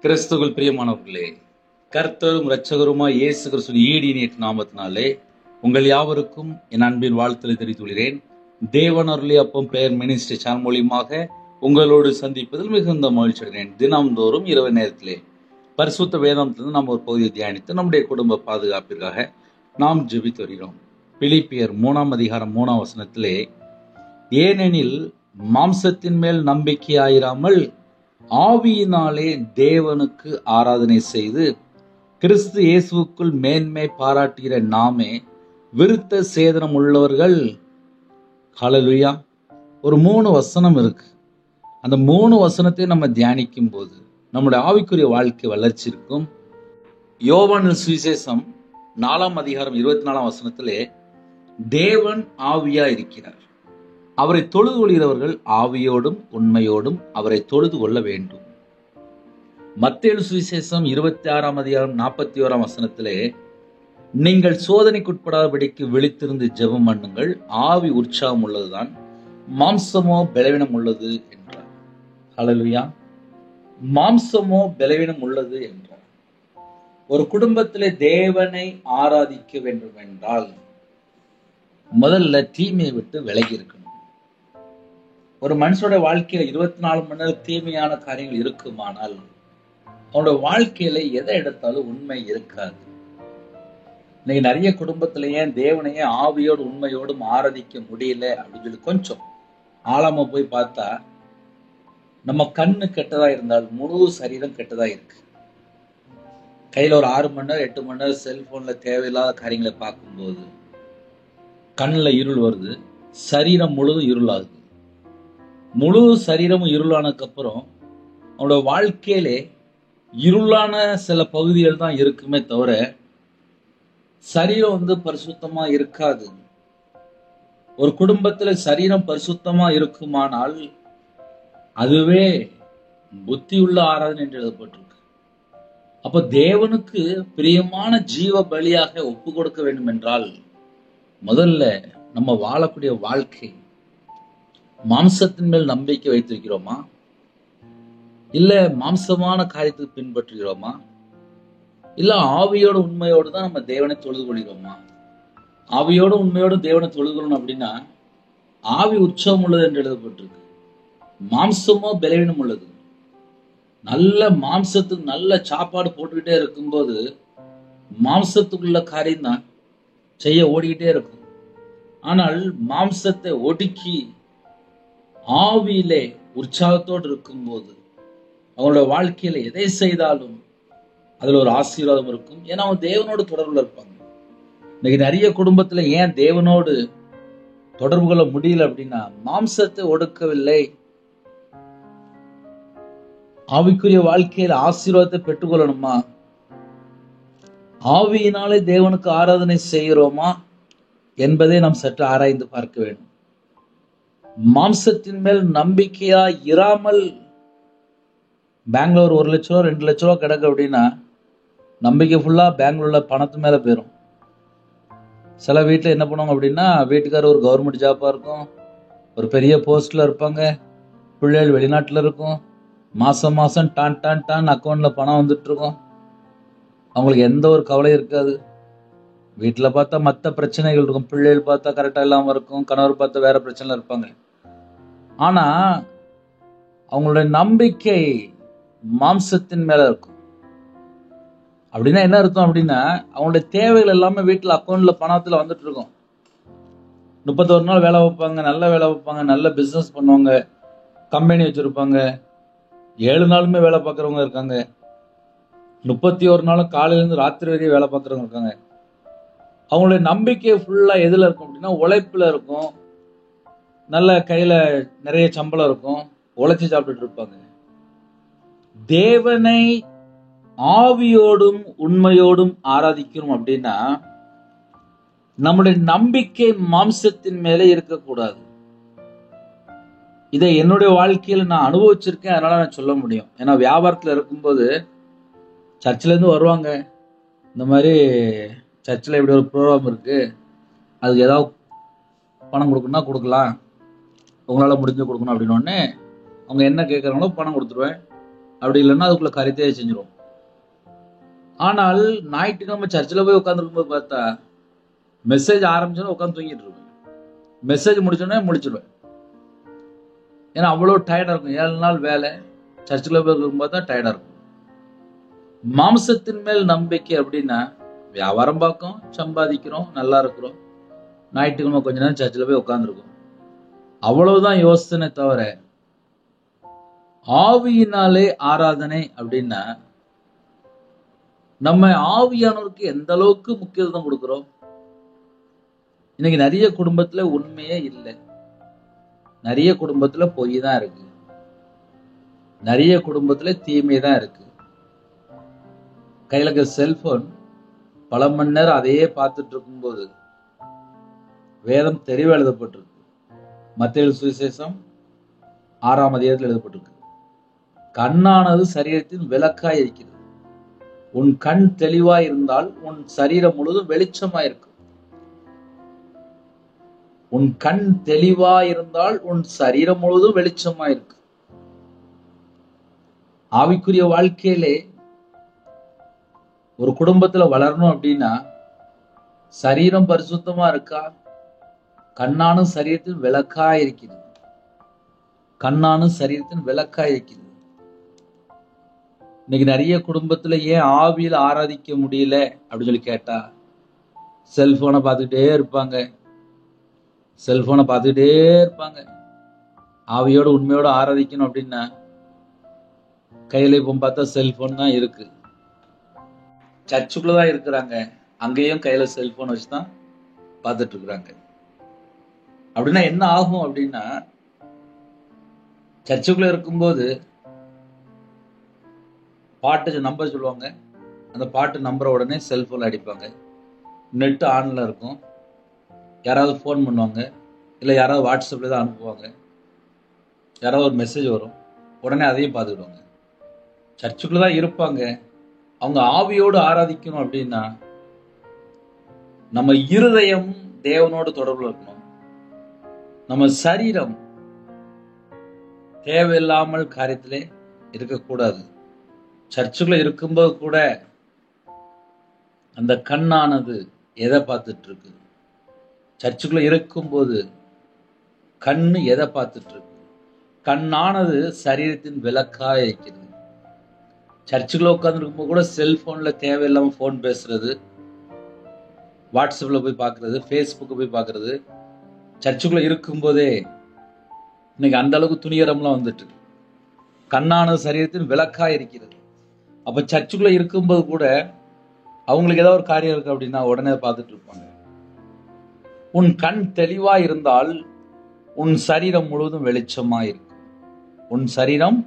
கிறிஸ்துவுக்குள் பிரியமானவர்களே, கர்த்தரும் இரட்சகருமாய் இயேசு கிறிஸ்துவின் ஈடியேற்ற நாமத்தினாலே உங்கள் யாவருக்கும் என் அன்பின் வாழ்த்துக்களை தெரிவித்துள்ளேன். தேவன் அருளிய அப்பம் பெயர் மினிஸ்ட்ரி சேனல் மூலியமாக உங்களோடு சந்திப்பதில் மிகுந்த மகிழ்ச்சி அடைகிறேன். தினம்தோறும் இரவு நேரத்திலே பரிசுத்த வேதாந்தத்திலிருந்து நாம் ஒரு பகுதியை தியானித்து நம்முடைய குடும்ப பாதுகாப்பிற்காக நாம் ஜெபித்து வருகிறோம். பிலிப்பியர் 3:3 ஏனெனில் மாம்சத்தின் மேல் நம்பிக்கையாயிராமல் ஆவியினாலே தேவனுக்கு ஆராதனை செய்து கிறிஸ்து இயேசுவுக்குள் மேன்மை பாராட்டுகிற நாமே விருத்த சேதனம் உள்ளவர்கள். ஹல்லேலூயா. ஒரு 3 வசனம் இருக்கு. அந்த 3 வசனத்தை நம்ம தியானிக்கும் போது நம்முடைய ஆவிக்குரிய வாழ்க்கை வளர்ச்சி இருக்கும். யோவான் சுவிசேஷம் 4:24 தேவன் ஆவியா இருக்கிறார், அவரை தொழுது கொள்கிறவர்கள் ஆவியோடும் உண்மையோடும் அவரை தொழுது கொள்ள வேண்டும். மத்தேயு சுவிசேஷம் 26:41 நீங்கள் சோதனைக்குட்படாதபடிக்கு விழித்திருந்து ஜெபம் பண்ணுங்கள், ஆவி உற்சாகம் உள்ளதுதான், மாம்சமோ பலவீனம் உள்ளது என்றார். ஹல்லேலூயா. மாம்சமோ பலவீனம் உள்ளது என்றார். ஒரு குடும்பத்திலே தேவனை ஆராதிக்க வேண்டும் என்றால் முதல்ல தீமையை விட்டு விலகி இருக்கணும். ஒரு மனுஷனோட வாழ்க்கையில 24 மணி நேரம் தீமையான காரியங்கள் இருக்குமானால் அவனோட வாழ்க்கையில எதை எடுத்தாலும் உண்மை இருக்காது. இன்னைக்கு நிறைய குடும்பத்துல ஏன் தேவனையே ஆவியோடு உண்மையோடும் ஆராதிக்க முடியல அப்படின்னு சொல்லி கொஞ்சம் ஆழமா போய் பார்த்தா, நம்ம கண்ணு கெட்டதா இருந்தால் முழு சரீரம் கெட்டதா இருக்கு. கையில ஒரு 6 மணி நேரம் 8 மணி நேரம் செல்போன்ல தேவையில்லாத காரியங்களை பார்க்கும்போது கண்ணுல இருள் வருது, சரீரம் முழுதும் இருளாகுது. முழு சரீரமும் இருளானதுக்கு அப்புறம் அவனோட வாழ்க்கையிலே இருளான சில பகுதிகள் தான் இருக்குமே தவிர சரீரம் பரிசுத்தமா இருக்காது. ஒரு குடும்பத்துல சரீரம் பரிசுத்தமா இருக்குமானால் அதுவே புத்தியுள்ள ஆராதனை என்று எழுதப்பட்டிருக்கு. அப்ப தேவனுக்கு பிரியமான ஜீவ பலியாக ஒப்பு கொடுக்க வேண்டும் என்றால் முதல்ல நம்ம வாழக்கூடிய வாழ்க்கை மாம்சத்தின் மேல் நம்பிக்கை வைத்திருக்கிறோமா, இல்ல மாம்சமான காரியத்துக்கு பின்பற்றுகிறோமா, இல்ல ஆவியோடு உண்மையோடு தான் நம்ம தேவனை தொழுது கொள்கிறோமா? ஆவியோடு உண்மையோடு தேவனை தொழுது கொள்ளணும் அப்படின்னா ஆவி உற்சாகம் உள்ளது என்று எழுதப்பட்டிருக்கு. மாம்சமோ பலவீனம் உள்ளது. நல்ல மாம்சத்துக்கு நல்ல சாப்பாடு போட்டுக்கிட்டே இருக்கும்போது மாம்சத்துக்குள்ள காரியம் தான் செய்ய ஓடிக்கிட்டே இருக்கும். ஆனால் மாம்சத்தை ஒடுக்கி ஆவியிலே உற்சாகத்தோடு இருக்கும்போது அவங்களோட வாழ்க்கையில எதை செய்தாலும் அதுல ஒரு ஆசீர்வாதம் இருக்கும். ஏன்னா அவங்க தேவனோடு தொடர்புல இருப்பாங்க. இன்னைக்கு நிறைய குடும்பத்துல ஏன் தேவனோடு தொடர்பு கொள்ள முடியல அப்படின்னா மாம்சத்தை ஒடுக்கவில்லை. ஆவிக்குரிய வாழ்க்கையில ஆசீர்வாதத்தை பெற்றுக்கொள்ளணுமா, ஆவியினாலே தேவனுக்கு ஆராதனை செய்கிறோமா என்பதை நாம் சற்று ஆராய்ந்து பார்க்க வேண்டும். மாம்சத்தின் மேல் நம்பிக்கையா இராமல் பெங்களூர் 1 லட்சம் ரூபா 2 லட்சம் ரூபா கிடக்கு அப்படின்னா நம்பிக்கை ஃபுல்லா பெங்களூர்ல பணத்து மேல போயிடும். சில வீட்டுல என்ன பண்ணுவாங்க அப்படின்னா வீட்டுக்காரர் ஒரு கவர்மெண்ட் ஜாப்பா இருக்கும், ஒரு பெரிய போஸ்ட்ல இருப்பாங்க, பிள்ளைகள் வெளிநாட்டுல இருக்கும், மாசம் மாசம் டான் டான் டான் அக்கௌண்ட்ல பணம் வந்துட்டு இருக்கும். அவங்களுக்கு எந்த ஒரு கவலையும் இருக்காது. வீட்டுல பார்த்தா மற்ற பிரச்சனைகள் இருக்கும், பிள்ளைகள் பார்த்தா கரெக்டா இல்லாம இருக்கும், கணவர் பார்த்தா வேற பிரச்சனை இருப்பாங்க. ஆனா அவங்களுடைய நம்பிக்கை மாம்சத்தின் மேல இருக்கும். அப்படின்னா என்ன அர்த்தம் அப்படின்னா அவங்களுடைய தேவைகள் எல்லாமே வீட்டுல அக்கௌண்ட்ல பணத்துல வந்துட்டு இருக்கும். 31 நாள் வேலை வைப்பாங்க, நல்ல வேலை வைப்பாங்க, நல்ல பிசினஸ் பண்ணுவாங்க, கம்பெனி வச்சிருப்பாங்க. 7 நாளுமே வேலை பார்க்கறவங்க இருக்காங்க, 31 நாளும் காலையில இருந்து ராத்திரி வரையும் வேலை பார்க்கறவங்க இருக்காங்க. அவங்களுடைய நம்பிக்கை ஃபுல்லா எதுல இருக்கும் அப்படின்னா உழைப்புல இருக்கும். நல்ல கையில நிறைய சம்பளம் இருக்கும், உழைச்சி சாப்பிட்டுட்டு இருப்பாங்க. தேவனை ஆவியோடும் உண்மையோடும் ஆராதிக்கிறோம் அப்படின்னா நம்முடைய நம்பிக்கை மாம்சத்தின் மேலே இருக்கக்கூடாது. இதை என்னுடைய வாழ்க்கையில நான் அனுபவிச்சிருக்கேன், அதனால நான் சொல்ல முடியும். ஏன்னா வியாபாரத்துல இருக்கும்போது சர்ச்சில இருந்து வருவாங்க, இந்த மாதிரி சர்ச்சில் இப்படி ஒரு ப்ரோக்ராம் இருக்கு, அதுக்கு ஏதாவது பணம் கொடுக்கணும்னா கொடுக்கலாம், உங்களால முடிஞ்சு கொடுக்கணும் அப்படின்னு அவங்க என்ன கேட்கறாங்களோ பணம் கொடுத்துருவேன். அப்படி இல்லைன்னா அதுக்குள்ள கருத்தையே செஞ்சிடும். ஆனால் ஞாயிற்றுக்கிழமை சர்ச்சில் போய் உட்காந்துருக்கும் போது பார்த்தா மெசேஜ் ஆரம்பிச்சோன்னா உட்காந்து தூங்கிட்டு இருப்பேன். மெசேஜ் முடிச்சோடனே முடிச்சிடுவேன். ஏன்னா அவ்வளோ டயர்டா இருக்கும். 7 நாள் வேலை, சர்ச்சில் போய் இருக்கும்போது தான் டயர்டா இருக்கும். மாம்சத்தின் மேல் நம்பிக்கை அப்படின்னா வியாபாரம் பார்க்கும், சம்பாதிக்கிறோம், நல்லா இருக்கிறோம், ஞாயிற்றுக்கிழமை கொஞ்ச நேரம் சர்ச்சில் போய் உட்காந்துருக்கோம், அவ்வளவுதான் யோசனை தவிர ஆவியினாலே ஆராதனை அப்படின்னா நம்ம ஆவியானவருக்கு எந்த அளவுக்கு முக்கியத்துவம் கொடுக்கிறோம். இன்னைக்கு நிறைய குடும்பத்துல உண்மையே இல்லை, நிறைய குடும்பத்துல பொய் தான் இருக்கு, நிறைய குடும்பத்துல தீமை தான் இருக்கு. கையில இருக்க செல்போன் பல மணி நேரம் அதையே பார்த்துட்டு இருக்கும்போது வேதம் தெளிவா எழுதப்பட்டிருக்கு. மத்தேயு சுவிசேஷம் 6ஆம் அதிகாரத்தில் எழுதப்பட்டிருக்கு, கண்ணானது சரீரத்தின் விளக்காய் இருக்கிறது. உன் கண் தெளிவாய் இருந்தால் உன் சரீரம் முழுவதும் வெளிச்சமாய் இருக்கும். உன் கண் தெளிவாய் இருந்தால் உன் சரீரம் முழுவதும் வெளிச்சமாய் இருக்கு. ஆவிக்குரிய வாழ்க்கையிலே ஒரு குடும்பத்துல வளரணும் அப்படின்னா சரீரம் பரிசுத்தமா இருக்கா, கண்ணானும் சரீரத்தின் விளக்காய் இருக்கிறது, கண்ணானும் சரீரத்தின் விளக்காய் இருக்கிறது. இன்னைக்கு நிறைய குடும்பத்துல ஏன் ஆவியில ஆராதிக்க முடியல அப்படின்னு சொல்லி கேட்டா செல்போனை பார்த்துக்கிட்டே இருப்பாங்க, செல்போனை பார்த்துக்கிட்டே இருப்பாங்க. ஆவியோட உண்மையோட ஆராதிக்கணும் அப்படின்னா கையில இப்போ பார்த்தா செல்போன் தான் இருக்கு. சர்ச்சுக்குள்ளதான் இருக்கிறாங்க, அங்கேயும் கையில செல்போன் வச்சுதான் பார்த்துட்டு இருக்கிறாங்க. அப்படின்னா என்ன ஆகும் அப்படின்னா, சர்ச்சுக்குள்ள இருக்கும்போது பாட்டு நம்பர் சொல்லுவாங்க, அந்த பாட்டு நம்பரை உடனே செல்போன்ல அடிப்பாங்க, நெட் ஆன்ல இருக்கும், யாராவது ஃபோன் பண்ணுவாங்க, இல்லை யாராவது வாட்ஸ்அப்ல தான் அனுப்புவாங்க, யாராவது ஒரு மெசேஜ் வரும், உடனே அதையும் பார்த்துக்கிடுவாங்க. சர்ச்சுக்குள்ள தான் இருப்பாங்க. அவங்க ஆவியோடு ஆராதிக்கணும் அப்படின்னா நம்ம இருதயம் தேவனோடு தொடர்புல இருக்கணும். நம்ம சரீரம் தேவையில்லாமல் காரியத்திலே இருக்கக்கூடாது. சர்ச்சுக்குள்ள இருக்கும்போது கூட அந்த கண்ணானது எதை பார்த்துட்டு இருக்கு? சர்ச்சுக்குள்ள இருக்கும்போது கண்ணு எதை பார்த்துட்டு இருக்கு? கண்ணானது சரீரத்தின் விளக்காக இருக்கிறது. சர்ச்சுக்குள்ள உட்கார்ந்து இருக்கும்போது கூட செல்போன்ல தேவையில்லாம போன் பேசுறது, வாட்ஸ்அப்ல போய் பார்க்கறது, ஃபேஸ்புக்கை போய் பார்க்கறது, சர்ச்சுக்குள்ள இருக்கும்போதே இன்னைக்கு அந்த அளவுக்கு துணிகரம்லாம் வந்துட்டு கண்ணானது சரீரத்தின் விளக்காக இருக்கிறது. அப்ப சர்ச்சுக்குள்ள இருக்கும்போது கூட அவங்களுக்கு ஏதாவது ஒரு காரியம் இருக்கு அப்படின்னா உடனே பார்த்துட்டு இருப்பாங்க. உன் கண் தெளிவா இருந்தால் உன் சரீரம் முழுவதும் வெளிச்சமா இருக்கும். உன் சரீரம்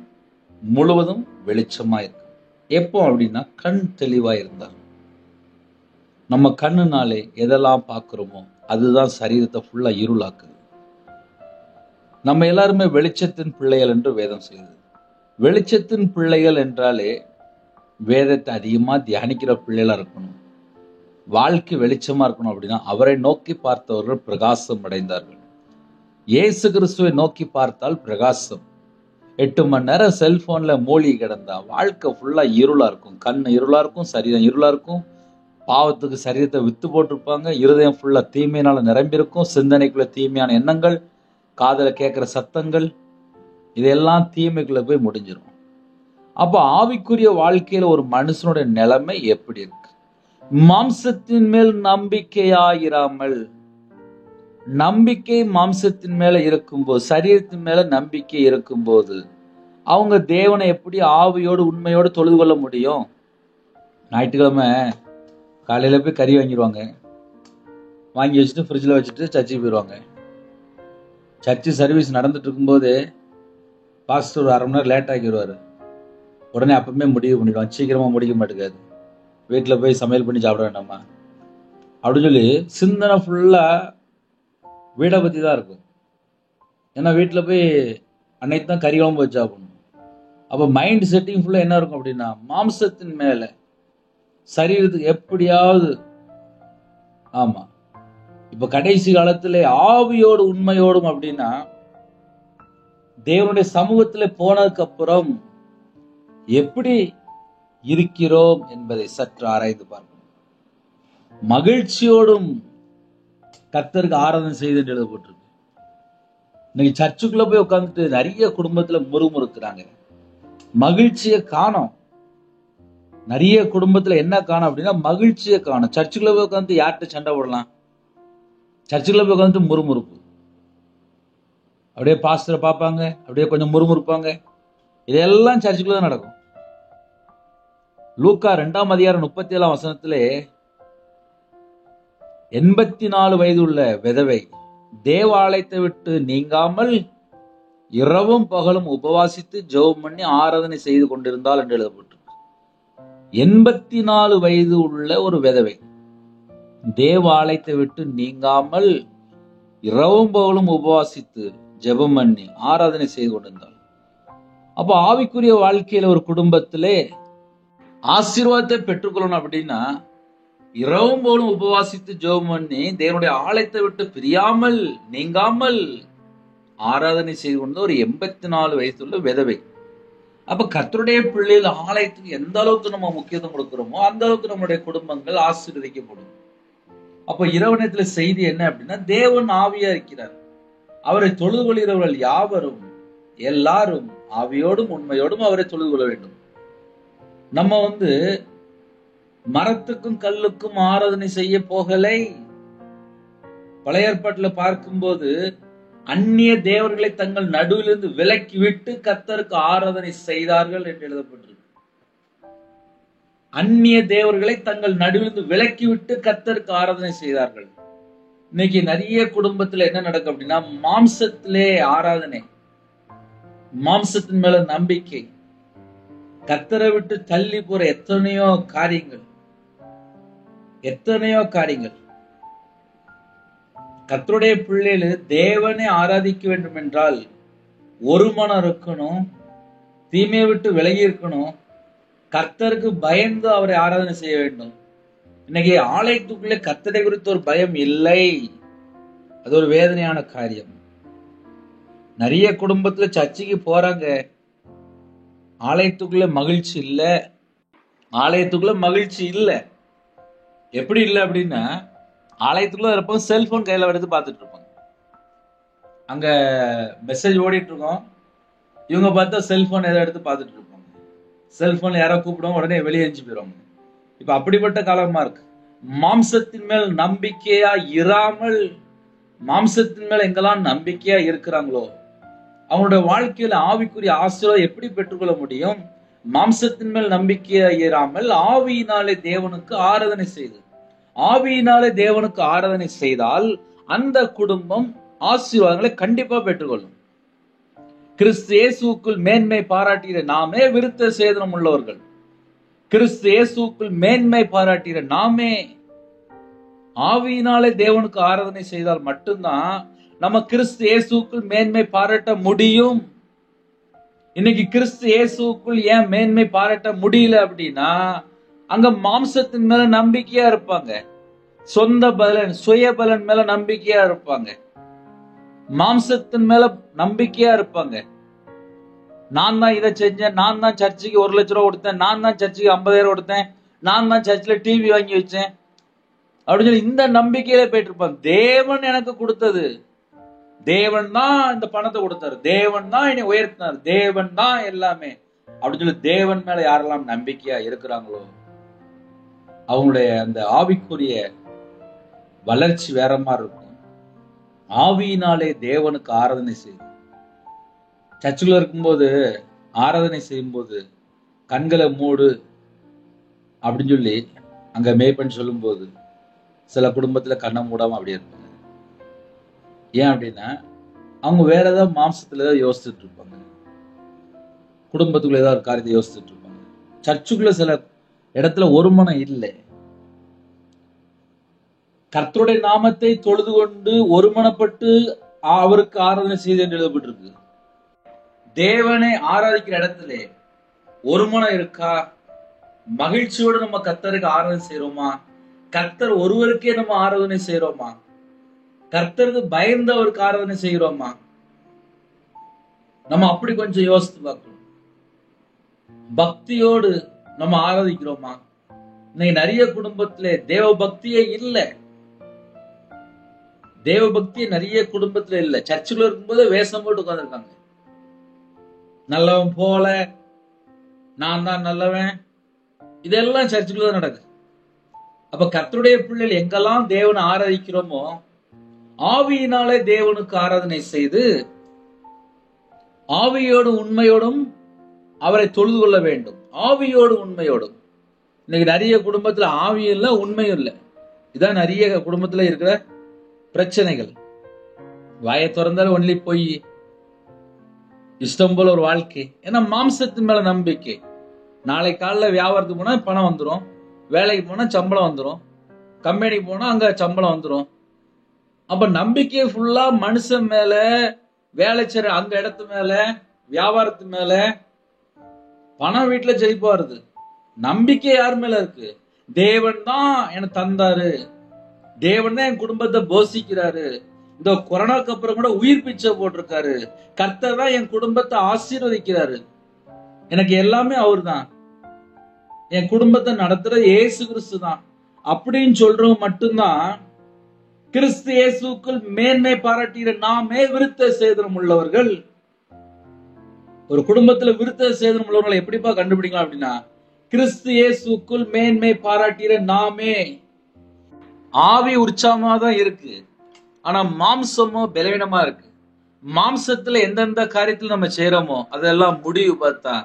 முழுவதும் வெளிச்சமா இருக்கும். எப்போ அப்படின்னா கண் தெளிவா இருந்தால். நம்ம கண்ணுனாலே எதெல்லாம் பார்க்கிறோமோ அதுதான் சரீரத்தை ஃபுல்லா இருளாக்குது. நம்ம எல்லாருமே வெளிச்சத்தின் பிள்ளைகள் என்று வேதம் சொல்லுது. வெளிச்சத்தின் பிள்ளைகள் என்றாலே வேதத்தை அதிகமா தியானிக்கிற பிள்ளைகளா இருக்கணும், வாழ்க்கை வெளிச்சமா இருக்கணும். அப்படின்னா அவரை நோக்கி பார்த்தவர்கள் பிரகாசம் அடைந்தார்கள். இயேசு கிறிஸ்துவை நோக்கி பார்த்தால் பிரகாசம். 8 மணி நேரம் செல்போன்ல மூழ்கி கிடந்தா வாழ்க்கை ஃபுல்லா இருளா இருக்கும், கண் இருளா இருக்கும், சரீரம் இருளா இருக்கும். பாவத்துக்கு சரீரத்தை வித்து போட்டிருப்பாங்க, இருதயம் ஃபுல்லா தீமையினால நிரம்பி இருக்கும், சிந்தனைக்குள்ள தீமையான எண்ணங்கள், காதல கேட்கிற சத்தங்கள், இதெல்லாம் தீமைக்குள்ள போய் முடிஞ்சிடும். அப்ப ஆவிக்குரிய வாழ்க்கையில ஒரு மனுஷனுடைய நிலைமை எப்படி இருக்கு? மாம்சத்தின் மேல் நம்பிக்கையாயிராமல், நம்பிக்கை மாம்சத்தின் மேல இருக்கும்போது, சரீரத்தின் மேல நம்பிக்கை இருக்கும்போது அவங்க தேவனை எப்படி ஆவியோடு உண்மையோடு தொழுது கொள்ள முடியும்? ஞாயிற்றுக்கிழமை காலையில போய் கறி வாங்கிடுவாங்க, வாங்கி வச்சுட்டு ஃப்ரிட்ஜில் வச்சுட்டு சர்ச்சுக்கு போயிடுவாங்க. சர்ச்சு சர்வீஸ் நடந்துட்டு இருக்கும்போது பாஸ்டர் ஒரு 1/2 மணி நேரம் லேட் ஆகிடுவாரு. உடனே அப்பவுமே முடிவு பண்ணிடுவாங்க, சீக்கிரமா முடிக்க மாட்டேங்காது, வீட்டில் போய் சமையல் பண்ணி சாப்பிட வேண்டாமா அப்படின்னு சொல்லி சிந்தனை ஃபுல்லா வீடை பத்தி தான் இருக்கும். ஏன்னா வீட்டில் போய் அன்னைக்கு தான் கறி குழம்பு வச்சு சாப்பிடணும். அப்போ மைண்ட் செட்டிங் ஃபுல்லா என்ன இருக்கும் அப்படின்னா மாம்சத்தின் மேல, சரீரத்துக்கு எப்படியாவது. ஆமா, இப்ப கடைசி காலத்துல ஆவியோடு உண்மையோடும் அப்படின்னா தேவனுடைய சமூகத்துல போனதுக்கு அப்புறம் எப்படி இருக்கிறோம் என்பதை சற்று ஆராய்ந்து பார்க்கணும். மகிழ்ச்சியோடும் கர்த்தருக்கு ஆராதனை செய்து எழுதப்பட்டிருக்கு. இன்னைக்கு சர்ச்சுக்குள்ள போய் உட்கார்ந்துட்டு நிறைய குடும்பத்துல முறுமுறுக்கிறாங்க, மகிழ்ச்சியை காணோம். நிறைய குடும்பத்துல என்ன காணும் அப்படின்னா மகிழ்ச்சியை காணும். சர்ச்சுக்குள்ள போய் உட்காந்து யார்கிட்ட சண்டை போடலாம், சர்ச்சுக்குள்ள போய் உட்காந்து முறுமுறுப்பு, அப்படியே பாஸ்டரை பார்ப்பாங்க, அப்படியே கொஞ்சம் முறுமுறுப்பாங்க. இதெல்லாம் சர்ச்சுக்குள்ள தான் நடக்கும். லூக்கா 2:37 84 வயது உள்ள விதவை தேவாலயத்தை விட்டு நீங்காமல் இரவும் பகலும் உபவாசித்து ஜெபம் பண்ணி ஆராதனை செய்து கொண்டிருந்தாள் என்று எழுதப்பட்டிருக்கு. 84 வயது உள்ள ஒரு விதவை தேவாலயத்தை விட்டு நீங்காமல் இரவும் பகலும் உபவாசித்து ஜெபம் பண்ணி ஆராதனை செய்து கொண்டிருந்தாள். அப்போ ஆவிக்குரிய வாழ்க்கையில ஒரு குடும்பத்திலே ஆசீர்வாதத்தை பெற்றுக்கொள்ளணும் அப்படின்னா இரவும் போலும் உபவாசித்து ஜெபம் பண்ணி தேவனுடைய ஆலயத்தை விட்டு பிரியாமல் நீங்காமல் ஆராதனை செய்து கொண்ட ஒரு 84 வயசுள்ள விதவை. அப்ப கர்த்தருடைய பிள்ளைகள் ஆலயத்துக்கு எந்த அளவுக்கு நம்ம முக்கியத்துவம் கொடுக்கிறோமோ அந்த அளவுக்கு நம்முடைய குடும்பங்கள் ஆசீர்வதிக்கப்படும். அப்ப இரவு நேரத்துல செய்தி என்ன அப்படின்னா, தேவன் ஆவியா இருக்கிறார், அவரை தொழுது கொள்கிறவர்கள் யாவரும் எல்லாரும் ஆவியோடும் உண்மையோடும் அவரை தொழுது கொள்ள வேண்டும். நம்ம மரத்துக்கும் கல்லுக்கும் ஆராதனை செய்ய போகலை. பழைய ஏற்பாட்டுல பார்க்கும்போது அந்நிய தேவர்களை தங்கள் நடுவிலிருந்து விலக்கி விட்டு கர்த்தருக்கு ஆராதனை செய்தார்கள் என்று எழுதப்பட்டிருக்கு. அந்நிய தேவர்களை தங்கள் நடுவிலிருந்து விலக்கி விட்டு கர்த்தருக்கு ஆராதனை செய்தார்கள். இன்னைக்கு நிறைய குடும்பத்துல என்ன நடக்கும் அப்படின்னா, மாம்சத்திலே ஆராதனை, மாம்சத்தின் மேல நம்பிக்கை, கர்த்தரை விட்டு தள்ளி போற எத்தனையோ காரியங்கள். கர்த்தருடைய பிள்ளைகள் தேவனை ஆராதிக்க வேண்டும் என்றால் ஒரு மனம் இருக்கணும், தீமையை விட்டு விலகி இருக்கணும், கர்த்தருக்கு பயந்து அவரை ஆராதனை செய்ய வேண்டும். இன்னைக்கு ஆலயத்துக்குள்ளே கர்த்தரை குறித்து ஒரு பயம் இல்லை. அது ஒரு வேதனையான காரியம். நிறைய குடும்பத்துல சர்ச்சைக்கு போறாங்க, ஆலயத்துக்குள்ள மகிழ்ச்சி இல்ல. எப்படி இல்லை அப்படின்னா, ஆலயத்துக்குள்ள இருப்போம், செல்போன் கையில எடுத்து பார்த்துட்டு இருப்பாங்க. அங்க மெசேஜ் ஓடிட்டு இருக்கோம், இவங்க பார்த்தா செல்போன் ஏதோ எடுத்து பார்த்துட்டு இருப்பாங்க. செல்போன்ல யாரோ கூப்பிடுவோம், உடனே வெளியே எஞ்சி போயிடுவாங்க. இப்ப அப்படிப்பட்ட காலமா இருக்கு. மாம்சத்தின் மேல் நம்பிக்கையா இராமல், மாம்சத்தின் மேல எங்கெல்லாம் நம்பிக்கையா இருக்கிறாங்களோ அவங்களுடைய வாழ்க்கையில ஆவிக்குரிய ஆசீர்வாதம் எப்படி பெற்றுக்கொள்ள முடியும்? மாம்சத்தின் மேல் நம்பிக்கையா இராமல் ஆவியினாலே தேவனுக்கு ஆராதனை செய்து, ஆவியினாலே தேவனுக்கு ஆராதனை செய்தால் அந்த குடும்பம் ஆசீர்வாதங்களை கண்டிப்பா பெற்றுக்கொள்ளும். கிறிஸ்து இயேசுக்குள் மேன்மை பாராட்டுகிற நாமே விருத்த சேதனம் உள்ளவர்கள். கிறிஸ்து இயேசுக்குள் மேன்மை பாராட்டுகிற நாமே ஆவியினாலே தேவனுக்கு ஆராதனை செய்தால் மட்டும்தான் நம்ம கிறிஸ்து இயேசுக்குள் மேன்மை பாராட்ட முடியும். இன்னைக்கு கிறிஸ்து இயேசுக்குள் ஏன் மேன்மை பாராட்ட முடியல அப்படின்னா, அங்க மாம்சத்தின் மேல நம்பிக்கையா இருப்பாங்க, சொந்த பலன் சுய பலன் மேல நம்பிக்கையா இருப்பாங்க, மாம்சத்தின் மேல நம்பிக்கையா இருப்பாங்க. நான் தான் இதை செஞ்சேன், நான் தான் சர்ச்சுக்கு 1 லட்சம் ரூபாய் கொடுத்தேன், நான் தான் சர்ச்சுக்கு 50,000 கொடுத்தேன், நான் தான் சர்ச்சில் டிவி வாங்கி வச்சேன் அப்படின்னு சொல்லி இந்த நம்பிக்கையில போயிட்டு இருப்பாங்க. தேவன் எனக்கு கொடுத்தது, தேவன் தான் இந்த பணத்தை கொடுத்தாரு, தேவன் தான் என்னை உயர்த்தினார், தேவன் தான் எல்லாமே அப்படின்னு சொல்லி தேவன் மேல யாரெல்லாம் நம்பிக்கையா இருக்கிறாங்களோ அவங்களுடைய அந்த ஆவிக்குரிய வளர்ச்சி வேற மாதிரி இருக்கும். ஆவியினாலே தேவனுக்கு ஆராதனை செய்யும். சர்ச்சுக்குள்ள இருக்கும்போது ஆராதனை செய்யும் போது கண்களை மூடு அப்படின்னு சொல்லி அங்க மேய்ப்பன் சொல்லும் போது சில குடும்பத்துல கண்ணை மூடாம அப்படியே இருப்பாங்க. ஏன் அப்படின்னா அவங்க வேற ஏதாவது மாம்சத்துல ஏதாவது யோசிச்சுட்டு இருப்பாங்க, குடும்பத்துக்குள்ள ஏதாவது ஒரு காரியத்தை யோசிச்சுட்டு இருப்பாங்க. சர்ச்சுக்குள்ள சில இடத்துல ஒரு மனம் இல்லை. கர்த்தருடைய நாமத்தை தொழுது கொண்டு ஒருமனப்பட்டு அவருக்கு ஆராதனை செய்து என்று எழுதப்பட்டிருக்கு. தேவனை ஆராதிக்கிற இடத்துல ஒரு மனம் இருக்கா? மகிழ்ச்சியோடு நம்ம கர்த்தருக்கு ஆராதனை செய்யறோமா? கர்த்தர் ஒருவருக்கே நம்ம ஆராதனை செய்யறோமா? கர்த்தருக்கு பயந்தவருக்கு ஆராதனை செய்கிறோமா? நம்ம அப்படி கொஞ்சம் யோசித்து பார்க்கணும். பக்தியோடு நம்ம ஆராதிக்கிறோமா? இன்னைக்கு நிறைய குடும்பத்திலே தேவ பக்தியே இல்ல. தேவ பக்தியே நிறைய குடும்பத்துல இல்ல. சர்ச்சுக்குள்ள இருக்கும்போது வேஷம் போட்டு உட்கார்ந்துருக்காங்க. நல்லவன் போல, நான் தான் நல்லவன், இதெல்லாம் சர்ச்சுக்குள்ள நடக்குது. அப்ப கர்த்தருடைய பிள்ளைகள் எங்கெல்லாம் தேவனை ஆராதிக்கிறோமோ ஆவியினாலே தேவனுக்கு ஆராதனை செய்து ஆவியோடும் உண்மையோடும் அவரை தொழுது கொள்ள வேண்டும். ஆவியோடு உண்மையோடும். இன்னைக்கு நிறைய குடும்பத்துல ஆவியும் இல்ல, உண்மையும் இல்லை. இதான் நிறைய குடும்பத்துல இருக்கிற பிரச்சனைகள். வாயை திறந்தாலும் ஒன்லி போய் இஷ்டம் போல ஒரு வாழ்க்கை. ஏன்னா மாம்சத்தின் மேல நம்பிக்கை. நாளை காலைல வியாபாரத்துக்கு போனா பணம் வந்துடும், வேலைக்கு போனா சம்பளம் வந்துடும், கம்பெனிக்கு போனா அங்க சம்பளம் வந்துடும். அப்ப நம்பிக்கை ஃபுல்லா மனுஷன் மேல, வேலை செய்ற அங்க இடத்து மேல, வியாபாரத்து மேல. பணம் வீட்டுல செழிப்பா வருது, நம்பிக்கை யார் மேல இருக்கு? தேவன் தான் எனக்கு தந்தாரு, தேவன் தான் என் குடும்பத்தை போஷிக்கிறாரு, இந்த கொரோனாக்கு அப்புறம் கூட உயிர் பிச்சை போட்டிருக்காரு, கர்த்தர் தான் என் குடும்பத்தை ஆசீர்வதிக்கிறாரு, எனக்கு எல்லாமே அவர் தான், என் குடும்பத்தை நடத்துற இயேசு கிறிஸ்து தான் அப்படின்னு சொல்றவங்க மட்டும்தான் கிறிஸ்து இயேசுக்குள் மேன்மை பாராட்டுகிற நாமே விருத்த சேதனம் உள்ளவர்கள். ஒரு குடும்பத்துல விருத்த சேதனம் உள்ளவர்களை எப்படிப்பா கண்டுபிடிக்கலாம் அப்படின்னா, கிறிஸ்து இயேசுக்குள் மேன்மை பாராட்டுகிற நாமே. ஆவி உற்சாகமா தான் இருக்கு, ஆனா மாம்சமோ பலவீனமா இருக்கு. மாம்சத்துல எந்தெந்த காரியத்துல நம்ம செய்யறோமோ அதெல்லாம் முடிவு பார்த்தா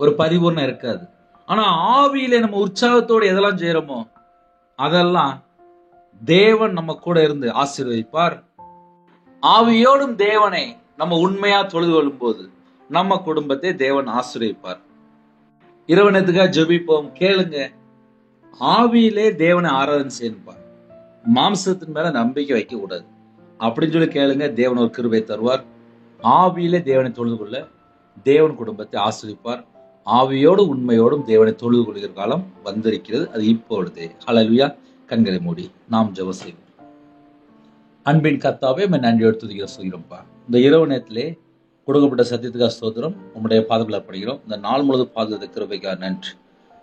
ஒரு பரிபூர்ணம் இருக்காது. ஆனா ஆவியில நம்ம உற்சாகத்தோடு எதெல்லாம் செய்யறோமோ அதெல்லாம் தேவன் நம்ம கூட இருந்து ஆசீர்வதிப்பார். ஆவியோடும் தேவனை நம்ம உண்மையா தொழுது கொள்ளும் போது நம்ம குடும்பத்தை தேவன் ஆசீர்வதிப்பார். இரவு நேரத்துக்காக ஜெபிப்போம். கேளுங்க, ஆவியிலே தேவனை ஆராதனை செய்யணும்பார், மாம்சத்தின் மேல நம்பிக்கை வைக்க கூடாது அப்படின்னு சொல்லி கேளுங்க. தேவன் ஒரு கிருபை தருவார். ஆவியிலே தேவனை தொழுது கொள்ள தேவன் குடும்பத்தை ஆசீர்வதிப்பார். ஆவியோடு உண்மையோடும் தேவனை தொழுது கொள்கிற காலம் வந்திருக்கிறது, அது இப்பொழுதே. ஹல்லேலூயா. கண்களை மூடி நாம் ஜெபம் செய்வோம். அன்பின் கர்த்தாவே, நன்றியோடு துதிக்கிற சொல்கிறோம்ப்பா. இந்த இரவு நேரத்திலே கொடுக்கப்பட்ட சத்தியத்துக்காக ஸ்தோத்திரம். உங்களுடைய பாதங்களை படிக்கிறோம். இந்த நாள் முழுவதும் பாதுகாத்த கிருபைக்காக நன்றி.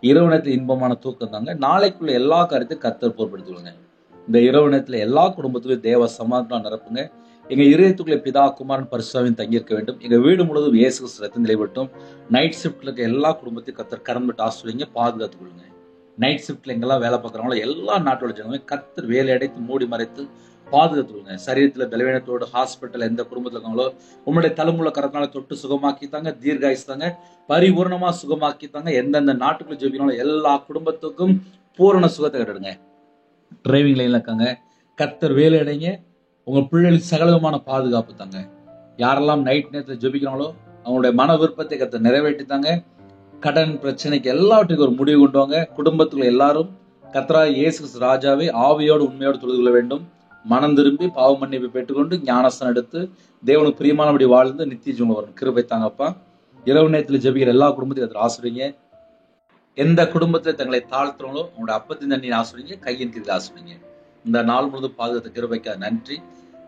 இரவு நேரத்தில் இன்பமான தூக்கம் தாங்க. நாளைக்குள்ள எல்லா காரியத்தையும் கர்த்தர் பொறுப்படுத்துவாங்க. இந்த இரவு நேரத்துல எல்லா குடும்பத்திலும் தேவ சமாதானம் நிரப்புங்க. எங்க இதயத்துக்குள்ள பிதா குமாரன் பரிசுத்தாவியும் தங்கியிருக்க வேண்டும். எங்க வீடு முழுவதும் இயேசு கிறிஸ்து ரத்தம் நிலைப்பட்டும். நைட் ஷிப்ட்ல இருக்க எல்லா குடும்பத்தையும் கர்த்தர் கரம்பட்டு ஆசீர்வதிங்க, பாதுகாத்துக் கொள்ளுங்க. நைட் ஷிப்ட்ல எங்கெல்லாம் வேலை பார்க்குறாங்களோ எல்லா நாட்டோட ஜனங்களும் கர்த்தர் வேலை அடைத்து மூடி மறைத்து பாதுகாத்துக்கொள்ளுங்க. சரீரத்துல பலவீனத்தோடு ஹாஸ்பிட்டல் எந்த குடும்பத்துல இருக்காங்களோ உங்களுடைய தலைமுள்ள கரத்தினால தொட்டு சுகமாக்கித்தாங்க, தீர்காயுஸ்தாங்க, பரிபூர்ணமா சுகமாக்கித்தாங்க. எந்தெந்த நாட்டுக்குள்ள ஜெபிக்கணும் எல்லா குடும்பத்துக்கும் பூரண சுகத்தை கட்டுடுங்க. டிரைவிங் லைன்ல இருக்காங்க, கர்த்தர் வேலை அடைங்க. உங்க பிள்ளைகளுக்கு சகலவிதமான பாதுகாப்பு தாங்க. யாரெல்லாம் நைட் நேரத்தில் ஜெபிக்கிறாங்களோ அவங்களுடைய மன விருப்பத்தை கர்த்தர் நிறைவேற்றித்தாங்க. கடன் பிரச்சனைக்கு எல்லாவற்றுக்கும் ஒரு முடிவு கொண்டு வாங்க. குடும்பத்துக்குள்ள எல்லாரும் கர்த்தராகிய இயேசு கிறிஸ்து ராஜாவை ஆவியோடு உண்மையோடு தொழுது கொள்ள வேண்டும். மனம் திரும்பி பாவ மன்னிப்பை பெற்றுக்கொண்டு ஞானஸ்தானம் எடுத்து தேவனுக்கு பிரியமானபடி வாழ்ந்து நித்திய ஜீவன் வரணும். கிருபை தாங்கப்பா. இரவு நேரத்தில் ஜெபிக்கிற எல்லா குடும்பத்தையும் கர்த்தர் ஆசீர்வதிங்க. எந்த குடும்பத்தில் தங்களை தாழ்த்துறாங்களோ அவங்களோட அப்பத்தின் தண்ணீர் ஆசீர்வதிங்க, கையின் கீழ் ஆசீர்வதிங்க. இந்த நாள் முழுவதும் பாதுகாத்த கிருபைக்காக நன்றி.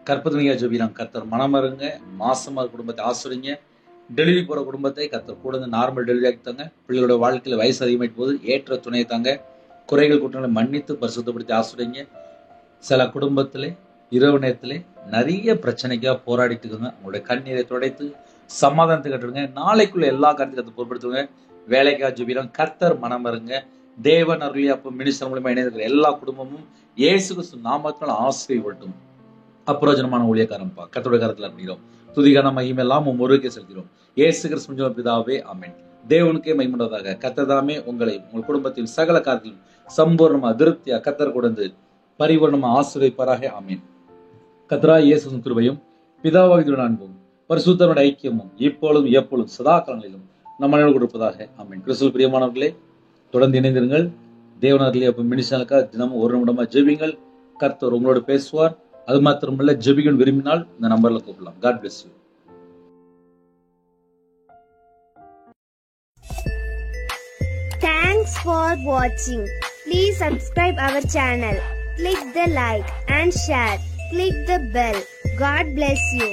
கற்பனையா ஜெபிக்கிறாங்க. கர்த்தர் மனமருங்க. மாசமா குடும்பத்தை ஆசீர்வதிங்க. டெலிவரி போற குடும்பத்தை கர்த்தர் கூட நார்மல் டெலிவரி ஆக்கித்தாங்க. பிள்ளைகளோட வாழ்க்கையில வயசு அதிகமாயிட்டு போது ஏற்ற துணையை தாங்க. குறைகள் குற்றங்களை மன்னித்து பரிசுத்தப்படுத்தி ஆசீர்வதிங்க. சில குடும்பத்திலே இரவு நேரத்திலே நிறைய பிரச்சனைக்காக போராடிட்டு இருக்குங்க. உங்களுடைய கண்ணீரை துடைத்து சமாதானத்தை கட்டுடுங்க. நாளைக்குள்ள எல்லா காரியத்தையும் பொருட்படுத்துங்க. வேலைக்காக ஜெபிக்கிறோம். கர்த்தர் மனமருங்க. தேவன் அருளி அப்ப மினிஸ்டர் மூலமா இணைந்திருக்கிற எல்லா குடும்பமும் இயேசு கிறிஸ்து நாமத்தினால் ஆசீர்வதிக்கப்படும். அப்பிரயோஜனமான ஊழியக்காரன்பா கர்த்தருடைய கரத்துல அப்படிங்கிறோம். துதிகான மகிமையெல்லாம் ஒருவருக்கே செலுத்துகிறோம். இயேசு கிறிஸ்து பிதாவே, ஆமென். தேவனுக்கே மகிமையுண்டாவதாக. கர்த்தர் தாமே உங்களை உங்கள் குடும்பத்தின் சகல காரியத்திலும் சம்பூர்ணமா திருப்தியா கர்த்தர் கொடுத்து பரிபூர்ணமா ஆசீர்வதிப்பாராக. ஆமென். கர்த்தராகிய இயேசுவின் கிருபையும் பிதாவாகிய அன்பும் பரிசுத்தருடைய ஐக்கியமும் இப்பொழுதும் எப்பொழுதும் சதா காலங்களிலும் நம்ம கொடுப்பதாக. ஆமென். கிறிஸ்துவில் பிரியமானவர்களே, தொடர்ந்து இணைந்திருங்கள். தேவனார்களே அப்ப மினிஸ்டருக்காக தினமும் ஒரு நிமிடமா ஜெபிங்கள். கர்த்தர் உங்களோட பேசுவார். அது மாத்திரமல்ல, ஜெபிக்கணும் விரும்பினால் இந்த நம்பர்ல கூப்பிடலாம். God bless you. Thanks for watching. Please subscribe our channel. Click the like and share. Click the bell. God bless you.